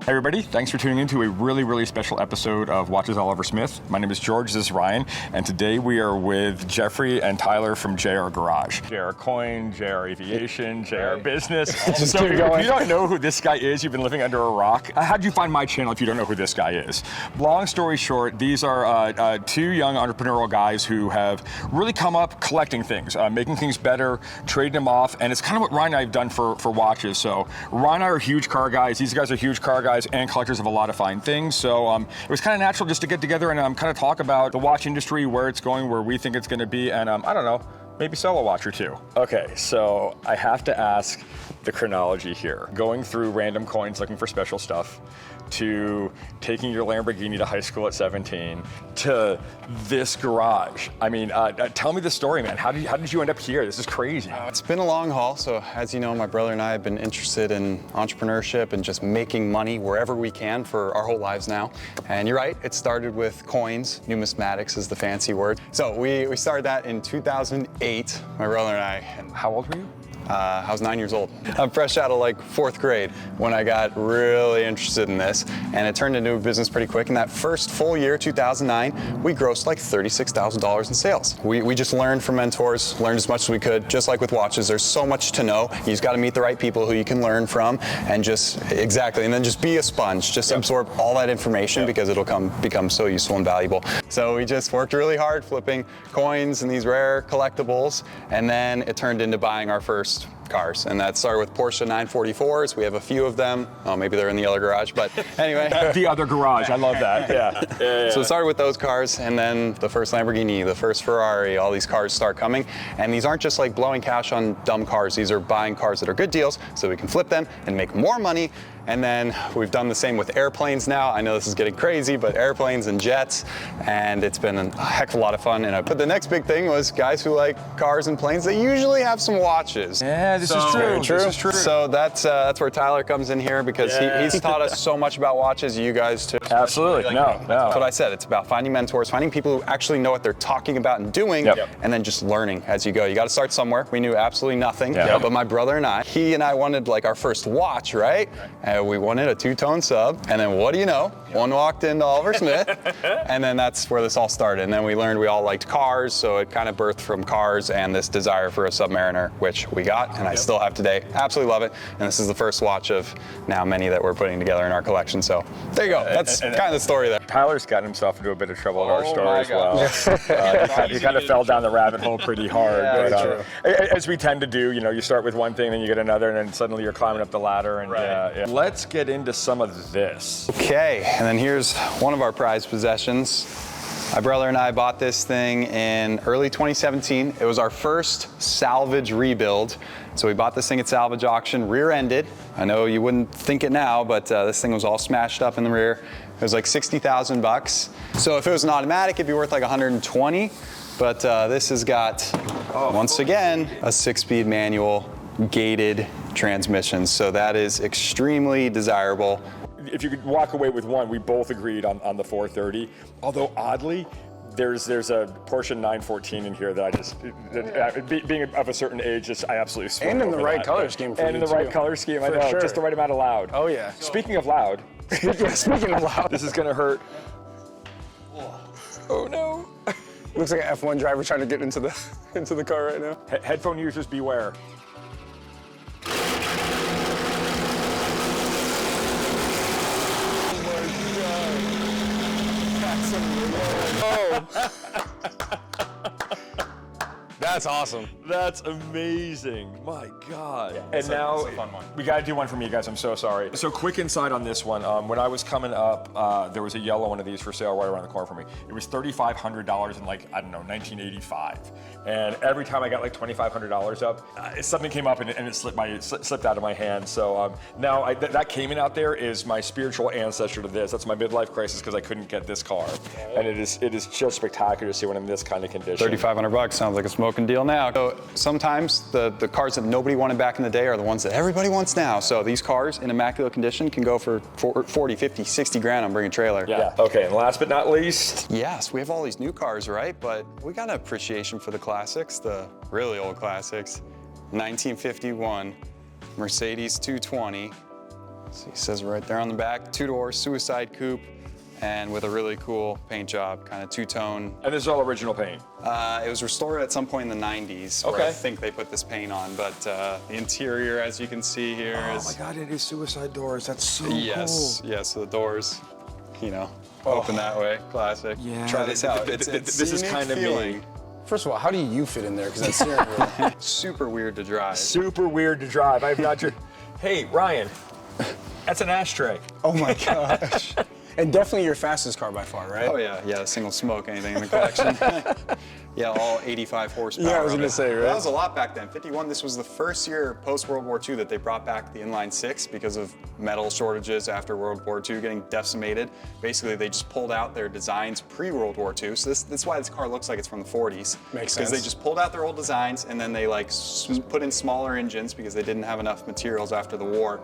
Hey everybody, thanks for tuning in to a really special episode of Watches All Over Smith. My name is George, this is Ryan, and today we are with Jeffrey and Tyler from JR Garage. JR Coin, JR Aviation, JR Business. So if you don't know who this guy is, you've been living under a rock. How'd you find my channel if you don't know who this guy is? Long story short, these are two young entrepreneurial guys who have really come up collecting things, making things better, trading them off, and it's kind of what Ryan and I have done for watches. So Ryan and I are huge car guys, these guys are huge car guys and collectors of a lot of fine things. So it was kind of natural just to get together and kind of talk about the watch industry, where it's going, where we think it's going to be, and I don't know, maybe sell a watch or two. Okay, so I have to ask the chronology here. Going through random coins looking for special stuff, to taking your Lamborghini to high school at 17, to this garage. I mean, tell me the story, man. How did you end up here? This is crazy. It's been a long haul. So as you know, my brother and I have been interested in entrepreneurship and just making money wherever we can for our whole lives now. And you're right, it started with coins. Numismatics is the fancy word. So we started that in 2008, my brother and I. And how old were you? I was 9 years old. I'm fresh out of like 4th grade when I got really interested in this, and it turned into a business pretty quick. In that first full year, 2009, we grossed like $36,000 in sales. We just learned from mentors, learned as much as we could. Just like with watches, there's so much to know. You just got to meet the right people who you can learn from, and just and then just be a sponge. Just absorb all that information because it'll become so useful and valuable. So we just worked really hard flipping coins and these rare collectibles, and then it turned into buying our first cars, and that started with Porsche 944s. We have a few of them. Oh, maybe they're in the other garage, but anyway. The other garage, I love that. Yeah. So it started with those cars, and then the first Lamborghini, the first Ferrari, all these cars start coming, and these aren't just like blowing cash on dumb cars. These are buying cars that are good deals so we can flip them and make more money. And then we've done the same with airplanes now. I know this is getting crazy, but airplanes and jets, and it's been a heck of a lot of fun. But the next big thing was guys who like cars and planes, they usually have some watches. Yeah, this is true. This is true. So that's where Tyler comes in here, because he's taught us so much about watches, you guys too. Absolutely, no. That's what I said. It's about finding mentors, finding people who actually know what they're talking about and doing, and then just learning as you go. You got to start somewhere. We knew absolutely nothing, but my brother and I, he and I wanted like our first watch, right? We wanted a 2-tone sub, and then what do you know? One walked into Oliver Smith, and then that's where this all started. And then we learned we all liked cars, so it kind of birthed from cars and this desire for a Submariner, which we got, and I still have today. Absolutely love it. And this is the first watch of now many that we're putting together in our collection. So there you go. That's kind of the story there. Tyler's gotten himself into a bit of trouble in our story as well. He kind of fell down the rabbit hole pretty hard. As we tend to do, you start with one thing, then you get another, and then suddenly you're climbing up the ladder. And let's get into some of this. Okay, and then here's one of our prized possessions. My brother and I bought this thing in early 2017. It was our first salvage rebuild. So we bought this thing at salvage auction, rear-ended. I know you wouldn't think it now, but this thing was all smashed up in the rear. It was like 60,000 bucks. So if it was an automatic, it'd be worth like 120. But this has got, once again, a 6-speed manual gated transmission. So that is extremely desirable. If you could walk away with one, we both agreed on the 430. Although oddly, there's a Porsche 914 in here that I just, being of a certain age, I absolutely swoon and in over the right that. color scheme for and you in the right too. color scheme, I know, sure. just the right amount of loud. Oh yeah. Speaking of loud, speaking of loud, this is gonna hurt. Oh no. Looks like an F1 driver trying to get into the car right now. Headphone users beware. That's awesome. That's amazing. My God. Yeah, and now, it's a fun one. we got to do one for me, guys. I'm so sorry. So quick insight on this one. When I was coming up, there was a yellow one of these for sale right around the corner for me. It was $3,500 in like, I don't know, 1985. And every time I got like $2,500 up, something came up and it slipped out of my hand. So now that Cayman out there is my spiritual ancestor to this. That's my midlife crisis because I couldn't get this car. And it is just spectacular to see when I'm in this kind of condition. $3,500 sounds like a smoking deal now. So sometimes the cars that nobody wanted back in the day are the ones that everybody wants now. So these cars in immaculate condition can go for 40, 50, 60 grand on Bring a Trailer. Yeah. Okay, and last but not least. Yes, we have all these new cars, right? But we got an appreciation for the classics, the really old classics. 1951 Mercedes 220. So he says right there on the back, 2-door suicide coupe, and with a really cool paint job, kind of two-tone. And this is all original paint? It was restored at some point in the 90s, where I think they put this paint on, but the interior, as you can see here, is... Oh my God, it is suicide doors. That's so cool. Yes, so the doors, you know, open that way, classic. Yeah. Try this out. It's this is kind of feeling. me. First of all, how do you fit in there? Because that steering wheel. Super weird to drive. Super weird to drive. I'm not sure. Hey, Ryan, that's an ashtray. Oh my gosh. And definitely your fastest car by far, right? Oh yeah, single smoke, anything in the collection. Yeah, all 85 horsepower. Yeah, I was gonna say, right? That was a lot back then. 51, this was the first year post-World War II that they brought back the inline six because of metal shortages after World War II getting decimated. Basically, they just pulled out their designs pre-World War II. So that's why this car looks like it's from the 40s. Makes sense. Because they just pulled out their old designs and then they like put in smaller engines because they didn't have enough materials after the war.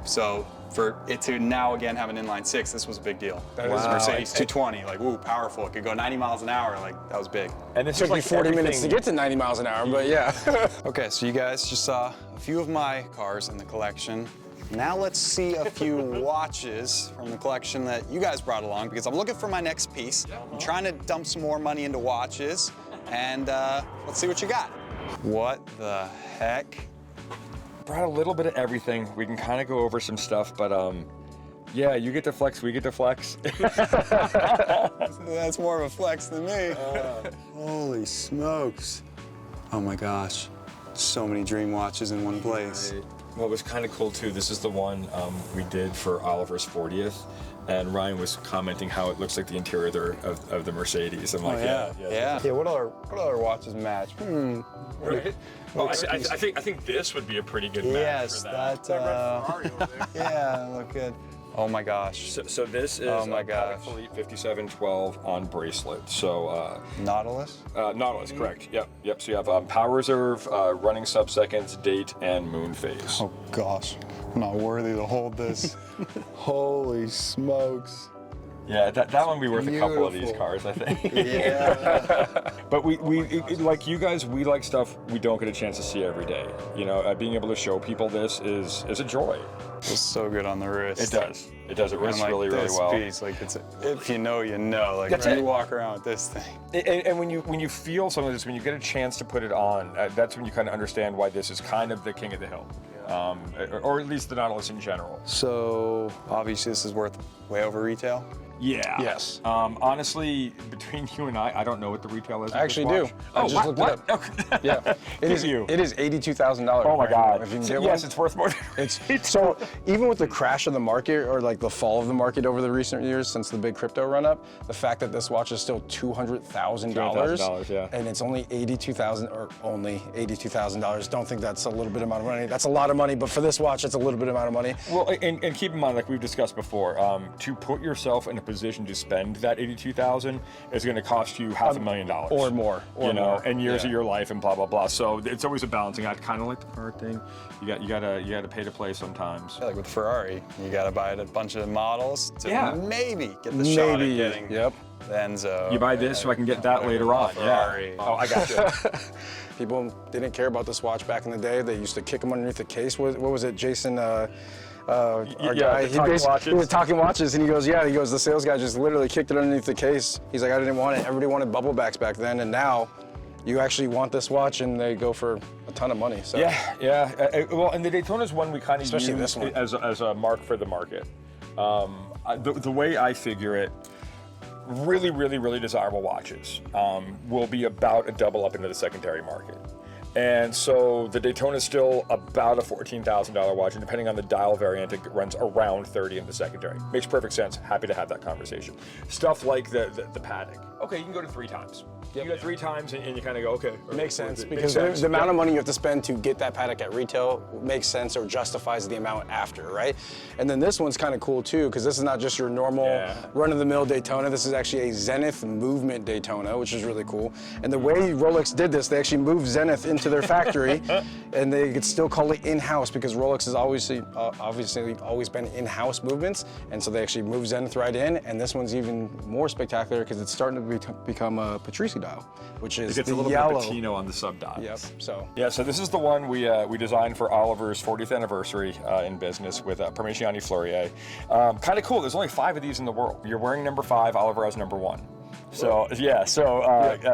So for it to now again have an inline six, this was a big deal. That was Mercedes 220, like ooh, powerful. It could go 90 miles an hour, like that was big. And this Took me 40 minutes to get to 90 miles an hour, but yeah. Okay, so you guys just saw a few of my cars in the collection. Now let's see a few watches from the collection that you guys brought along because I'm looking for my next piece. I'm trying to dump some more money into watches, and let's see what you got. What the heck? Brought a little bit of everything. We can kind of go over some stuff, but yeah, you get to flex, we get to flex. That's more of a flex than me. Holy smokes. Oh my gosh. So many dream watches in one place. What was kind of cool too, this is the one we did for Oliver's 40th, and Ryan was commenting how it looks like the interior of the Mercedes. I'm like, yeah. Yeah, what other watches match? Right? Well, I think this would be a pretty good match for that. Yeah, look good. Oh my gosh. So this is Patek Philippe 5712 on bracelet. So Nautilus? Nautilus, correct. Yep. So you have power reserve, running sub-seconds, date, and moon phase. Oh gosh, I'm not worthy to hold this. Holy smokes. Yeah, that one would be worth a couple of these cars, I think. Yeah. But we like you guys, we like stuff we don't get a chance to see every day. You know, being able to show people this is a joy. It's so good on the wrist. It does. It rests like really well. Piece, like if you know, you know. Like That's when it. you walk around with this thing. And when you feel some of this, when you get a chance to put it on, that's when you kind of understand why this is kind of the king of the hill. Or at least the Nautilus in general. So obviously this is worth way over retail. Yeah. Yes. Honestly, between you and I don't know what the retail is. I actually do. I just looked it up. Yeah. It is $82,000. Oh my God. If you can get yes, one. it's worth more than It's so even with the crash of the market or like the fall of the market over the recent years since the big crypto run up, the fact that this watch is still $200,000, yeah, and it's only $82,000. Don't think that's a little bit amount of money. That's a lot of money, but for this watch, it's a little bit amount of money. Well, and keep in mind, like we've discussed before, to put yourself in a position to spend that $82,000 is going to cost you $500,000 or more, and years of your life and blah blah blah. So it's always a balancing act, kind of like the car thing. You gotta pay to play sometimes. Yeah, like with Ferrari, you gotta buy a bunch of models to maybe get the Maybe. shot at getting Yep. the Enzo. You buy this so I can get that later on. Ferrari. Yeah. Oh, I got you. People didn't care about this watch back in the day. They used to kick them underneath the case. What was it, Jason? Our guy, he was talking watches, and he goes, the sales guy just literally kicked it underneath the case. He's like, I didn't want it. Everybody wanted bubble backs back then, and now you actually want this watch, and they go for a ton of money. So. Yeah. Well, and the Daytona's one we kind of Especially use this one. as a mark for the market. The way I figure it, really, really, really desirable watches will be about a double up into the secondary market. And so the Daytona is still about a $14,000 watch, and depending on the dial variant, it runs around 30 in the secondary. Makes perfect sense. Happy to have that conversation. Stuff like the Patek. Okay, you can go to 3 times. You go 3 times, and you kind of go, okay. Makes sense, because the amount of money you have to spend to get that Patek at retail makes sense or justifies the amount after, right? And then this one's kind of cool too, because this is not just your normal run-of-the-mill Daytona. This is actually a Zenith movement Daytona, which is really cool. And the way Rolex did this, they actually moved Zenith into their factory, and they could still call it in-house because Rolex has obviously always been in-house movements, and so they actually moved Zenith right in. And this one's even more spectacular because it's starting to become a Patrici dial, which is It gets the a little yellow. bit of patino on the sub-dials. Yep. So Yeah, so this is the one we designed for Oliver's 40th anniversary in business with Parmigiani Fleurier. Kind of cool. There's only 5 of these in the world. You're wearing number 5. Oliver has number 1. So yeah,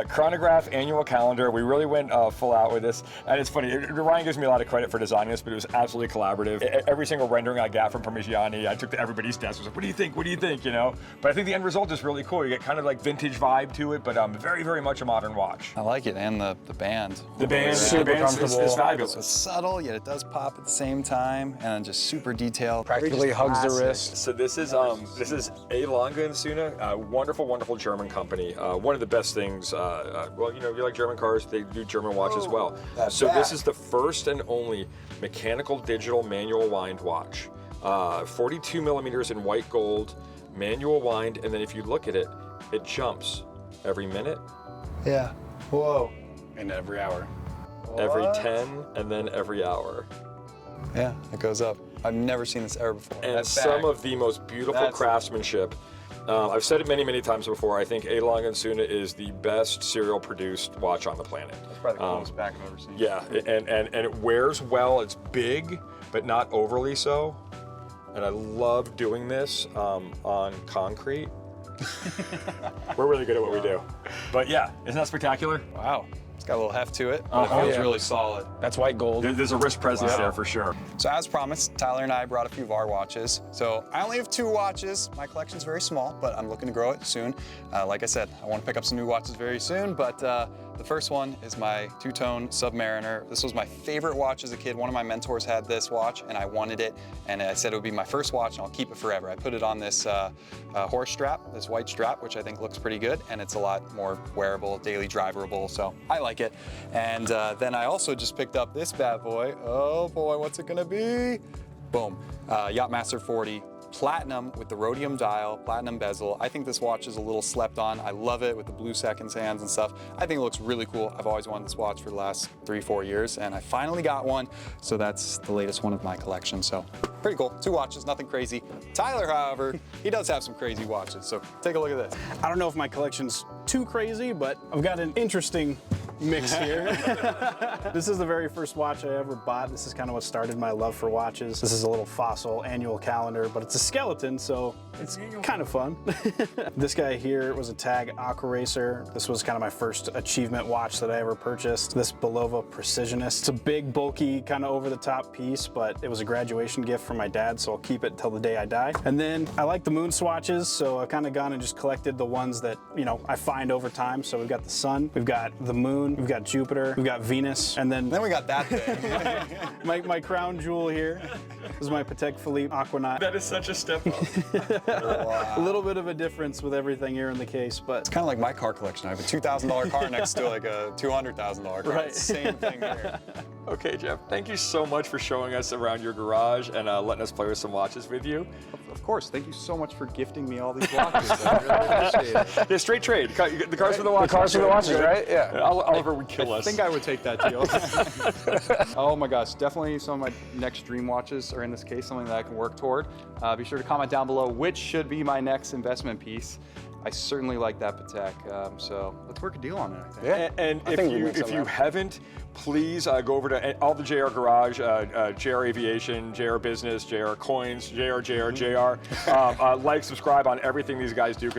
chronograph, annual calendar. We really went full out with this, and it's funny. Ryan gives me a lot of credit for designing this, but it was absolutely collaborative. Every single rendering I got from Parmigiani, I took to everybody's desk. I was like, "What do you think? What do you think?" You know. But I think the end result is really cool. You get kind of like vintage vibe to it, but very, very much a modern watch. I like it, and the band. The band super comfortable. is fabulous. It's subtle, yet it does pop at the same time, and just super detailed. practically hugs the wrist. So this is a Lange Söhne, a wonderful, wonderful German company. One of the best things. Well, you know, you like German cars; they do German watch as well. So this is the first and only mechanical digital manual wind watch. 42 millimeters in white gold, manual wind, and then if you look at it, it jumps every minute, Yeah. Whoa. And every hour. every 10, and then every hour. Yeah, it goes up. I've never seen this ever before. And some of the most beautiful craftsmanship. I've said it many, many times before. I think a Lange Söhne is the best serial produced watch on the planet. That's probably the coolest back I've ever seen. Yeah, and it wears well. It's big, but not overly so. And I love doing this on concrete. We're really good at what we do. But yeah, isn't that spectacular? Wow. It's got a little heft to it, but it feels really solid. That's white gold. There's a wrist presence there for sure. So as promised, Tyler and I brought a few of our watches. So I only have 2 watches. My collection's very small, but I'm looking to grow it soon. Like I said, I want to pick up some new watches very soon, but the first one is my 2-tone Submariner. This was my favorite watch as a kid. One of my mentors had this watch, and I wanted it, and I said it would be my first watch, and I'll keep it forever. I put it on this horse strap, this white strap, which I think looks pretty good, and it's a lot more wearable, daily driverable, so I like it. And then I also just picked up this bad boy. Oh boy, what's it gonna be? Boom, Yachtmaster 40. Platinum with the rhodium dial, platinum bezel. I think this watch is a little slept on. I love it with the blue seconds hands and stuff. I think it looks really cool. I've always wanted this watch for the last 3-4 years, and I finally got one. So that's the latest one of my collection. So pretty cool. 2 watches, nothing crazy. Tyler, however, he does have some crazy watches. So take a look at this. I don't know if my collection's too crazy, but I've got an interesting mix here. This is the very first watch I ever bought. This is kind of what started my love for watches. This is a little fossil annual calendar, but it's a skeleton, so it's kind of fun. This guy here was a Tag Aqua Racer. This was kind of my first achievement watch that I ever purchased. This Belova Precisionist. It's a big, bulky, kind of over-the-top piece, but it was a graduation gift from my dad, so I'll keep it till the day I die. And then I like the moon swatches, so I've kind of gone and just collected the ones that, you know, I find over time. So we've got the sun, we've got the moon, we've got Jupiter, we've got Venus, and then we got that thing. my crown jewel here is my Patek Philippe Aquanaut. That is such a step up. A little bit of a difference with everything here in the case, but It's kind of like my car collection. I have a $2,000 car next to like a $200,000 car. Right. It's the same thing here. Okay, Jeff, thank you so much for showing us around your garage and letting us play with some watches with you. Of course. Thank you so much for gifting me all these watches. I really appreciate it. Yeah, straight trade. The cars for the watches. The cars for the watches, right? Yeah. Oliver would kill us. I think I would take that deal. Oh my gosh, definitely some of my next dream watches are in this case, something that I can work toward. Be sure to comment down below which should be my next investment piece. I certainly like that Patek, so let's work a deal on it, I think. Yeah. And I think we if made some you of that. haven't, please go over to all the JR Garage, JR Aviation, JR Business, JR Coins, JR. Like, subscribe on everything these guys do, because